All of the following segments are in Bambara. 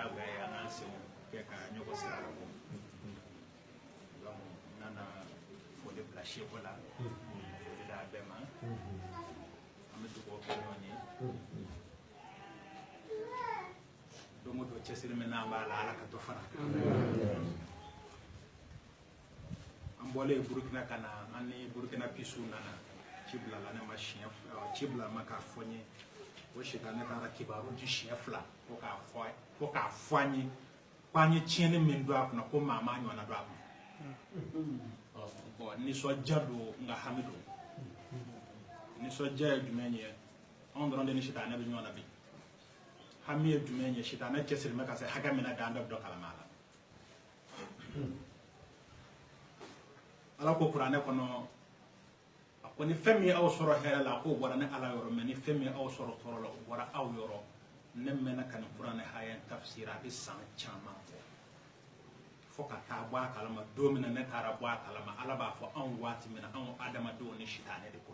ya ga ya na se ke ka nyoko sira ko donc nana faut de placer ko la da bema amatu ko ko nyoni do mo do cesir me na ba la ka to fara ambole Burkina kana ani Burkina pisu nana cibla la ne ma chien cibla ma ka fonye o shitane kara kibaru di chien fla ko ka fanye kwanye chiene min do apna ko mama nyo na do apna bo ni so jado nga hamido ni so jaya jumenye on do ni shitane bi nyona bi hamiye jumenye shitane chesir me ka se haga mina ganda do kala mala ala ko qur'ane kono ko ni femi aw soro hera la ko wara ne ala yoro men ni femi aw soro toro la wara aw yoro nemmena kan qur'ane hayan tafsira bi san chama foka ta ba kalama domina ne tara ba kalama ala ba fo an wati mina an adama do ni shitane de ko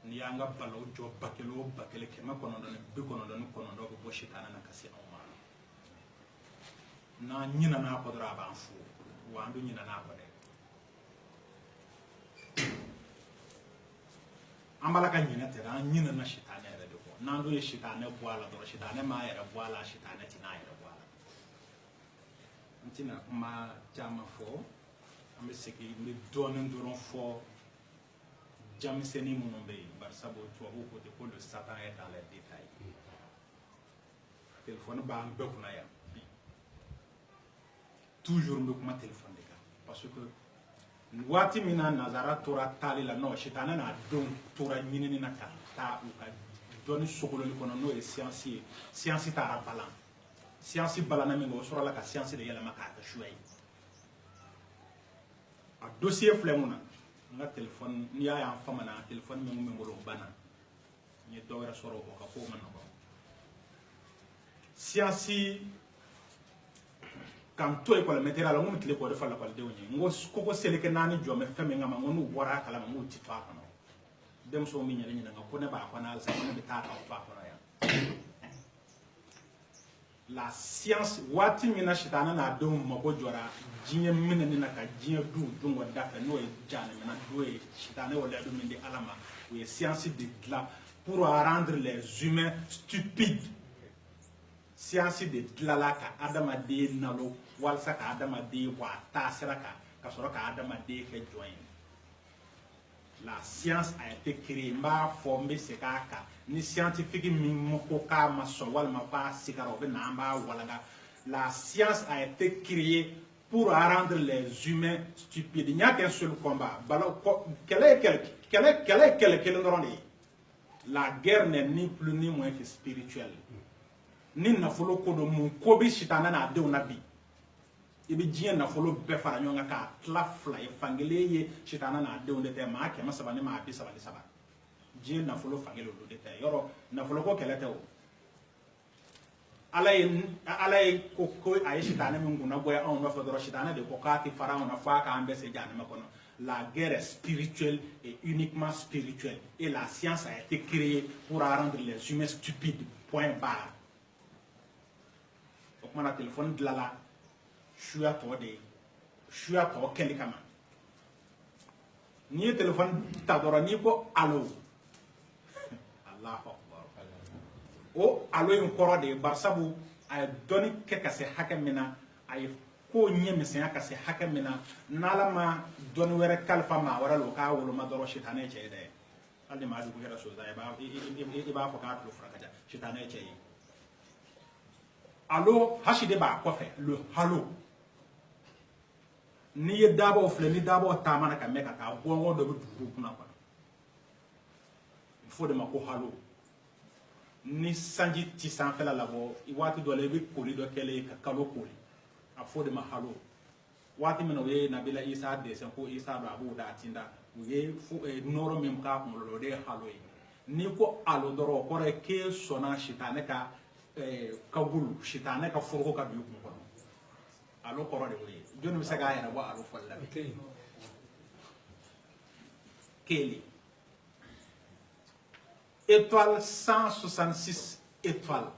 ni yanga balo jo bakele ke ma kono don bi kono do bo shitane na kasi an ma na nyina na ko dra ba fu wa ndu nyina na ko de ambala ka nyina te ran nyina na shitane re de ko nando ye shitane bwala do shitane ma era bwala shitane tina era bwala ntina ma jama fo ambe seki mi donen duron fo jam seni munombe bar sabo to ko de ko le satan est dans les détails téléphone ba am bekuna ya toujours me kuma téléphone de ka parce que wati mina nazara tora tali la no shitana na don tora nyinini na ta u ka doni sokolo ni kono no e science ta balan science balana mi go soro la ka science de yela maka ta shuai a dossier flemuna nga téléphone ni ya fama na téléphone mi ngolo bana ni do ra soro ko ka ko man ko science kan to e ko le metera la ngum tile ko defa la ko de woni ngo ko sele ke nani jome feme ngama ngonu bora kala mu titwa kono dem so mi nyere nyina ko ne ba ko na alsa ko be ta ta ko ya la science wati mina shitana na do mo ko jora jinye mina ni na ka jinye du dungo dafa no e jana mina do e shitana wala do min de alama we science de là pour rendre les humains stupides science de là ka adama de nalo walsa ka adama de wa tasiraka ka soro ka adama de ke join la science a été créée ma formé c'est kaka ni scientifique mi moko ka ma so wal ma pa sikaro be na ba walaga la science a été créée pour rendre les humains stupides. Il n'y a qu'un seul combat. Quel est la guerre n'est ni plus ni moins que spirituelle. Ni na folo ko do mu ko bi shitana na de onabi ibi jien na folo be fara nyonga ka tlafla e fangele ye shitana na de onde te ma ke masaba ne ma bi saba de saba jien na folo fangele do de te yoro na folo ko kelete o alay ko ay shitana mi nguna boya on no fodoro shitana de ko ka ki fara on fa ka ambe se jana makono. La guerre est spirituelle et uniquement spirituelle et la science a été créée pour rendre les humains stupides, point barre. Mon téléphone de là, je suis à toi quelqu'un. Ni téléphone t'adore ni quoi allo. Allah Akbar. Oh allo une corde de Barsabu a donné quelque chose à Hakamena a ko nyeme sen aka se Hakamena nalama don were kalfa ma wara lo ka wolo ma doro shitane che de alde ma du ko so da ba fo ka to frakaja shitane che allo hashide ba ko fe le hallo ni dabo fle ni dabo tamana ka meka ka bongo do bu kuna kwa il faut de ma ko hallo ni sanji ti san fela labo I wati do le bi koli do kele ka kalo koli a faut de ma hallo wati meno ye nabila isa de sen ko isa do abu da tinda ye fu noro mem ka ko lo de hallo ni ko allo doro ko re ke sona shitane ka kabulu shitane ka furgo ka biyu ko allo ko rode we joni se ga yana bo allo falla keli étoile 166 étoiles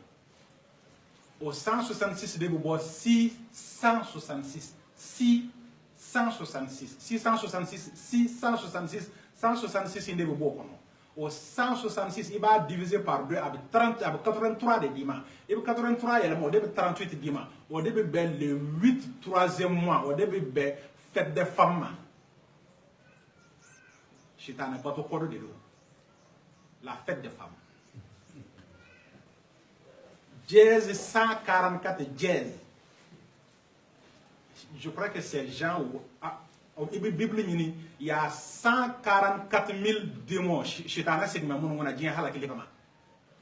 au 166 de bobo 666 666 666 666 166 de bobo kono au 166 il va diviser par 2 avec 30 avec 83 de dimanche et 83 il est 38 dimanche au début ben le 8 troisième mois au début ben fête des femmes Chitane pas au corps de l'eau la fête des femmes jazz 144 jazz je crois que c'est Jean ou Bible il y a 144 000 démons Chitane c'est même on a dit hala kile kama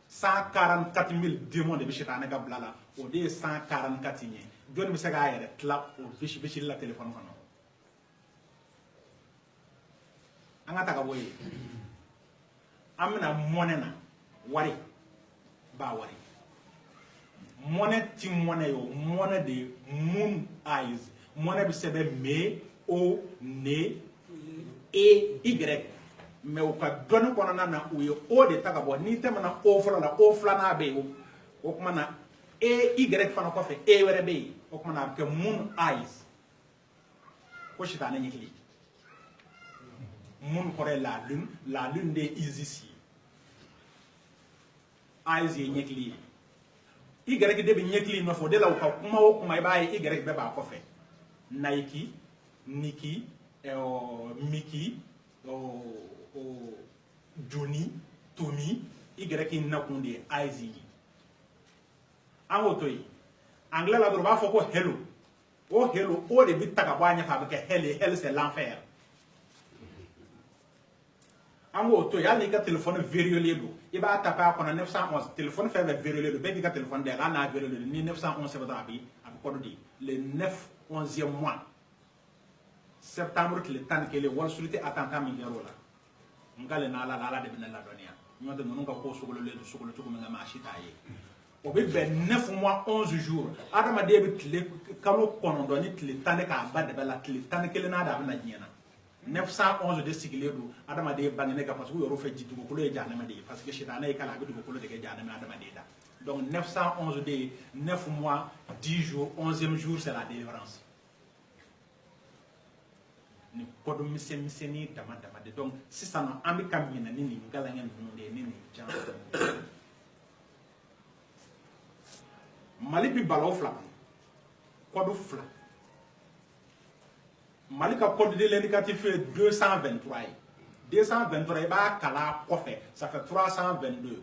144 000 démons de Chitane ga blala au de 144 ni don mi sega yere tla o bishi la téléphone kono angata ka boye amna monena wari ba wari monnaie ti monnaie yo monnaie de moon eyes monnaie bi sebe me o ne e y mais o ka don ko na o ye o de taka bo ni te mana o fla na be o kuma na e y fana ko fe e were be o kuma na ke moon eyes ko shita na nyikli moon kore la lune de ici eyes ye nyikli y de bi nyekli no fo de la ko kuma o kuma ba y be ba ko fe Nike Niki Mickey Johnny Tommy y na kunde aizi angotoy anglais la droba fo ko hello o hello o de bi taka banya fa ke hell c'est l'enfer angotoy ya ni ka téléphone verrouillé do e ba tapa ko na 911 téléphone fait verrouillé do be ka téléphone de la na verrouillé ni 911 c'est ba abi ko do di le 9 11e mois septembre le temps que le wall street attentat mingero la ngale na la de binala donia nyodo nunga ko sugolo le sugolo to ko nga machita ye o be 9 mois 11 jours adama de be tile kalo kono do ni tile tane ka ba de bela tile tane kele na da na nyena 911 de sigile do adama de bangene ka parce que yoro fe jitu ko le jana de parce que shitana e kala be do ko le de jana adama de da donc 911 de 9 mois 10 jours 11e jour c'est la délivrance ni kodo miseni dama de donc si ça no ami kamina ni ngala ngen de ni jan mali bi balo fla kodo fla mali ka code de l'indicatif 223 223 ba kala kofe ça fait 322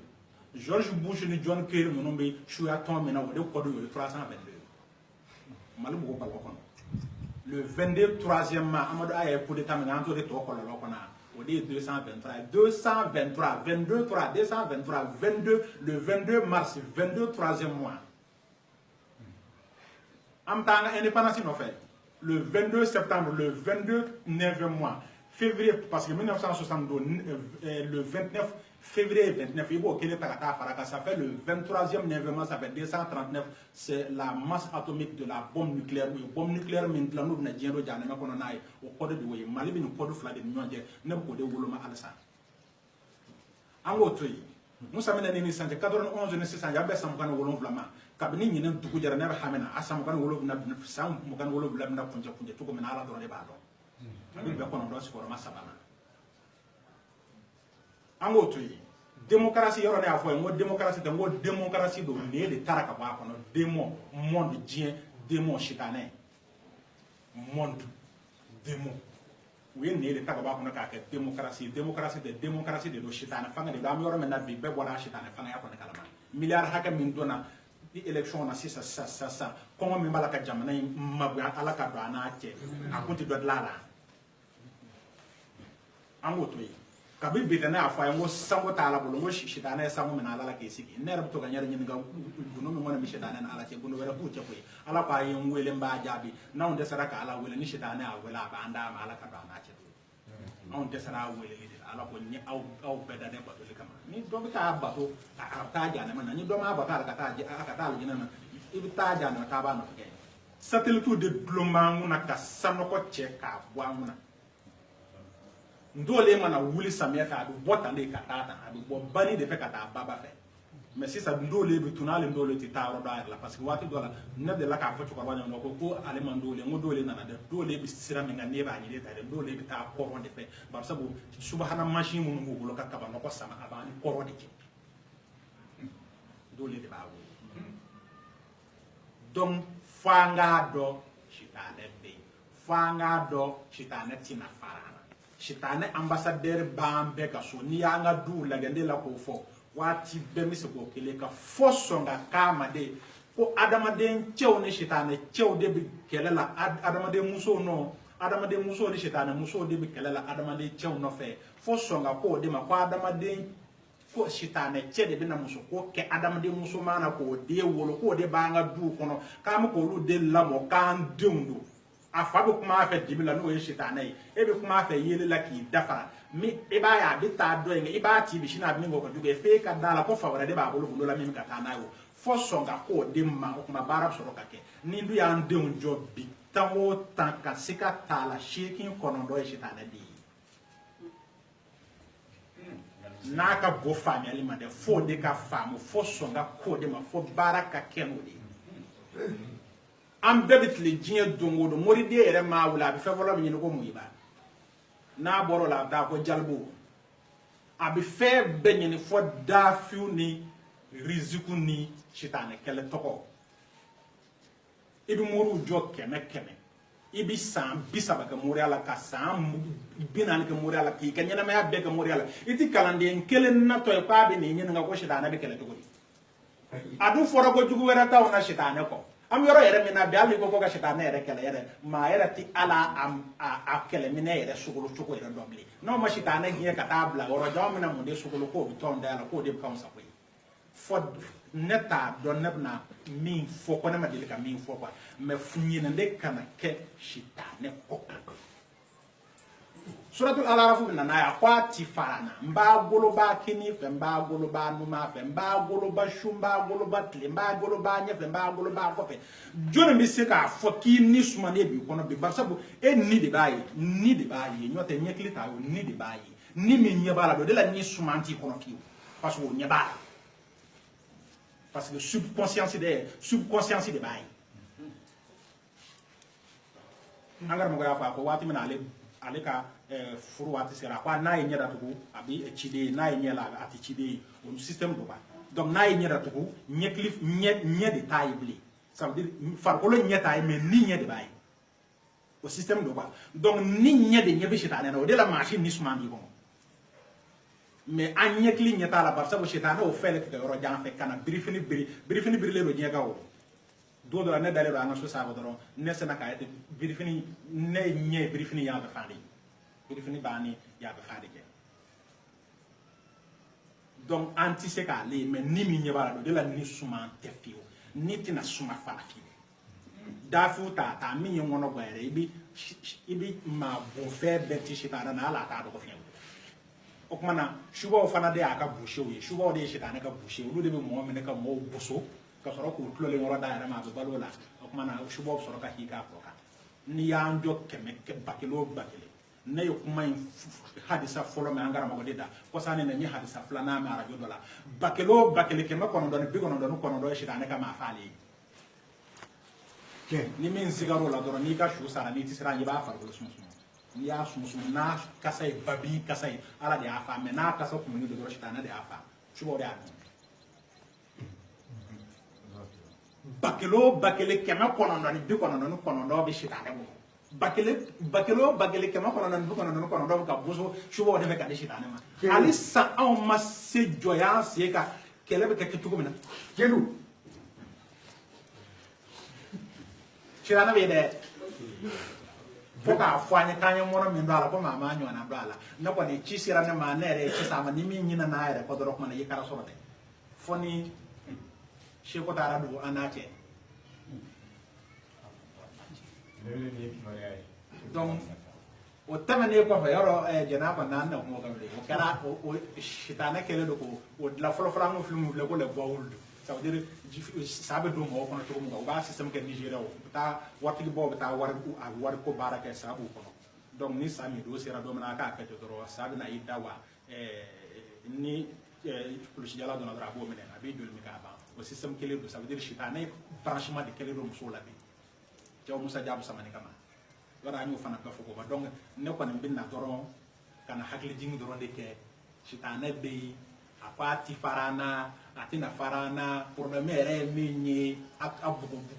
George Bush ni John Kerry no be shuya ton mena wo de code 322 mali bu ko balo kono le 22 3e mois Amadou Aye pour d'état maintenant de to ko lo ko na o de 223 22 3 223 22 le 22 mars 22 3e mois am tanga indépendance no fait le 22 septembre le 22 9e mois février parce que 1962 le 29 février 29 il faut que les takata faraka ça fait le 23e 9e mois ça fait 239 c'est la masse atomique de la bombe nucléaire ou bombe nucléaire maintenant nous na diendo jana ma kono nay o code de way mali bi no code flade nyonje ne ko de woloma alsa ango toyi musa mena ni sante 91 ne 600 ya be sam kan wolom flama kabini nyina dugu jara ne ba hamena asam kan wolom na sam mo kan wolom na punja to ko mena ala do ne ba do bi be kono do ko ma sabana ango toyi démocratie yoro ne afo ngo démocratie de ngo démocratie do ne de taraka ba kono démon monde dien démon chitané monde démon oui ne de taraka ba kono ka ke démocratie de do chitané fanga de am yoro men na bi be wala chitané fanga ya kono kala milliard haka min dona di élection na sa ko mi malaka jamana mabu alaka do ana che akunti do lala ango toyi kabi bitana afa ngo sango tala bolo ngo shitana sango mena ala ke sigi nera buto ga nyara nyinga guno mi mona mi shitana na ala che guno wera buche ko ala pa yin wele mba jabi na on desara ka ala wele ni shitana a wela ba anda ma ala ka ba na che on desara wele li ala ko ni au beda de bato kama ni do ta bato ta ja na mana ni do ma bato ala ka ta ala jinana ibi ta ja na ta ba no ke satellite de blomangu na ka sanoko che ka bwanguna ndole mana wuli samia ka du bota le katata abi bo bani de fe kata baba fe mais si ça ndole bi tunale ndole ti tawro da la parce que wati dola ne de la ka fa ko wanya no ko ale man dole ngo dole na de dole bi sira mi ngane ba ni de ta de dole bi ta ko ronde fe ba sabu subhana machine mun ngo lo ka ka ba no ko sama abani ko ronde ki dole de ba wo donc fanga do shitane be fanga do shitane tina farana shitane ambassadeur bambe ka so ni anga du la gande la ko fo wati bemi se ko kele ka fosonga kama de ko adamaden cew ne shitane cew de bi kelela adamaden muso no adamaden muso ne shitane muso de bi kelela adamaden cew no fe fosonga ko de ma ko adamaden ko shitane ce de bi na muso ko ke adamaden muso mana ko de wolo ko de banga du kono kam ko lu de lamo kan dundu afabu kuma fe dibila no ye shitane e bi kuma fe yele la ki dafa mi iba ya bita do nge iba ti bi shina bi ngo ko duge fe ka dala ko fa wala de ba bolo bolo la mi ka tanayo fo songa ko de ma ko ma barab soro kake ni ndu ya nde un job bi tawo tanka sika tala shekin kono do e shitane di naka bo fami ali ma de fo de ka famu fo songa ko de ma fo baraka kenu di am bebitli jinye dongodo mori de ere ma wula bi fe volo bi ni ko muyiba na boro la da ko jalbo abi fe benyeni fo da fiu ni riziku ni shitane kele toko ibi moru jo keme ibi sam bisaba ka mori ala ka sam binal ka mori ala ki kanyana ma be ka mori ala iti kalande en kele na to e pa be ni nyina ko shitane be kele toko adu foro ko jugu wera ta ona shitane ko am yoro yere mina be ali ko ka shitane yere kele yere ma yere ti ala am a kele mina yere sugulu tuko yere dobli no ma shitane hiye ka tabla oro jamna mo de sugulu ko bi ton dala ko de kam sa ko fod neta don nebna min fo ko na ma de ka min fo kwa me funyina de kana ke shitane ko suratul al-araf na ya kwati farana mba golo ba kini fe mba golo ba numa fe mba golo ba shumba golo ba tle mba golo ba nya fe mba golo ba ko fe jona mi se ka foki ni suma ne bi kono bi barsabu e ni de bayi nyote nyekli ta yo ni de bayi ni mi nya bala do de la ni suma anti kono ki parce que nya bala parce que subconscience de bayi angar mo ga fa ko wati mina ale ka furu wati sera kwa na yenye da tuku abi chide na yenye la ati chide on système do ba donc na yenye da tuku nyeclif nye de taille bli ça veut dire far ko le nye taille mais ni nye de bayi au système do ba donc ni nye de nye bi shitane no de la machine ni suma bi ko mais an nyekli nye ta la barsa bo shitane o fele ke ro jan fe kana brifini le ro nye ga o do do ne dale ro an so sa bodoro ne se na ka ete brifini ne nye brifini ya ba fandi brifini bani ya ba fandi ke donc anti se ka le mais ni mi nye bala do de la ni suma tefio ni tina suma fala fi da fu ta mi nye ngono gwere ibi ma bon fe beti shitana na ala ta do ko fi o kuma na shuba o fana de aka bushe we shuba o de shitana ka bushe lu de mo me ka mo buso ka soro ko tulo le ngora da ma be balola o kuma na shuba o soro ka hika ko ka ni ya njo keme ke bakelo ne yo kuma hadisa folo me angara mo de da ko sane ne ni hadisa flana ma radio dola bakele ke ma kono don bi kono do shitana ka ma fali ke ni min zigaro la doro ni ka shu sara ni tisra ni ba fa ko sumu ni ya sumu na kasai babi kasai ala de afa me na kasa ko ni do shitana de afa shubo de afa bakele kema kono do ni bi kono do bi shitana mo bakele kema kono do bi kono do ka boso shubo de ka de shitana ma ali sa on ma se joyance e ka kelebe ke tuko mina kelu shitana be de poka afanya kanya mono mi ndala ko mama anyo na ndala na ko ni chisira na ma na re chisa ma ni mi nyina na ere ko do ko na yikara so de foni she ko tara do anache donc o tamane ko fa yoro jana ko nan na mo gamle o kara o shitana kele do ko o la folo frango film le ko le bawul ça veut dire ça veut dire mo ko to mo ba système ke Nigeria o ta wati bo ta war ko baraka sabu ko donc ni sami do sera do na ka ka to ro sabi na idawa ni kulusi jala donna dɔrɔn a b'o minɛ a bɛ joli min k'a ban o système kelen don ça veut dire sitanɛ branchement de kelen don musow la bi cɛw musa jaabu samani kama yɔrɔ an y'o fana bɛɛ fɔ k'o ban donc ne kɔni bɛ na dɔrɔn ka na hakili jigin dɔrɔn de kɛ sitanɛ bɛ yen a ko a ti fara an na a tɛna fara an na problème yɛrɛ ye min ye a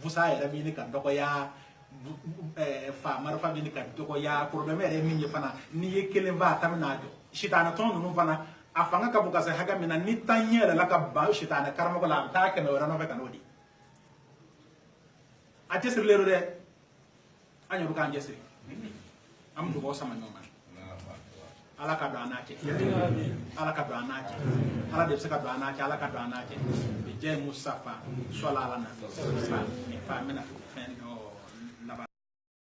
busa yɛrɛ bɛ ɲini ka dɔgɔya fa marifa bɛ ɲini ka dɔgɔya problème yɛrɛ ye min ye fana n'i ye kelen ba a ta bɛna jɔ sitanɛ tɔn ninnu fana a fanga ka bon ka se hakɛ min na ni tan ɲɛ yɛlɛla ka ban sitanɛ karamɔgɔ la a bɛ taa kɛmɛ wɛrɛ nɔfɛ ka n'o di a cɛsirilen don dɛ an yɛrɛ k'an cɛsiri an bɛ dugawu sama ɲɔgɔn ma ala ka don an n'a cɛ ala ka don an n'a cɛ ala de bɛ se ka don an n'a cɛ ala ka don an n'a cɛ bi jɛ musafa sɔla ala na fa n bɛna fɛn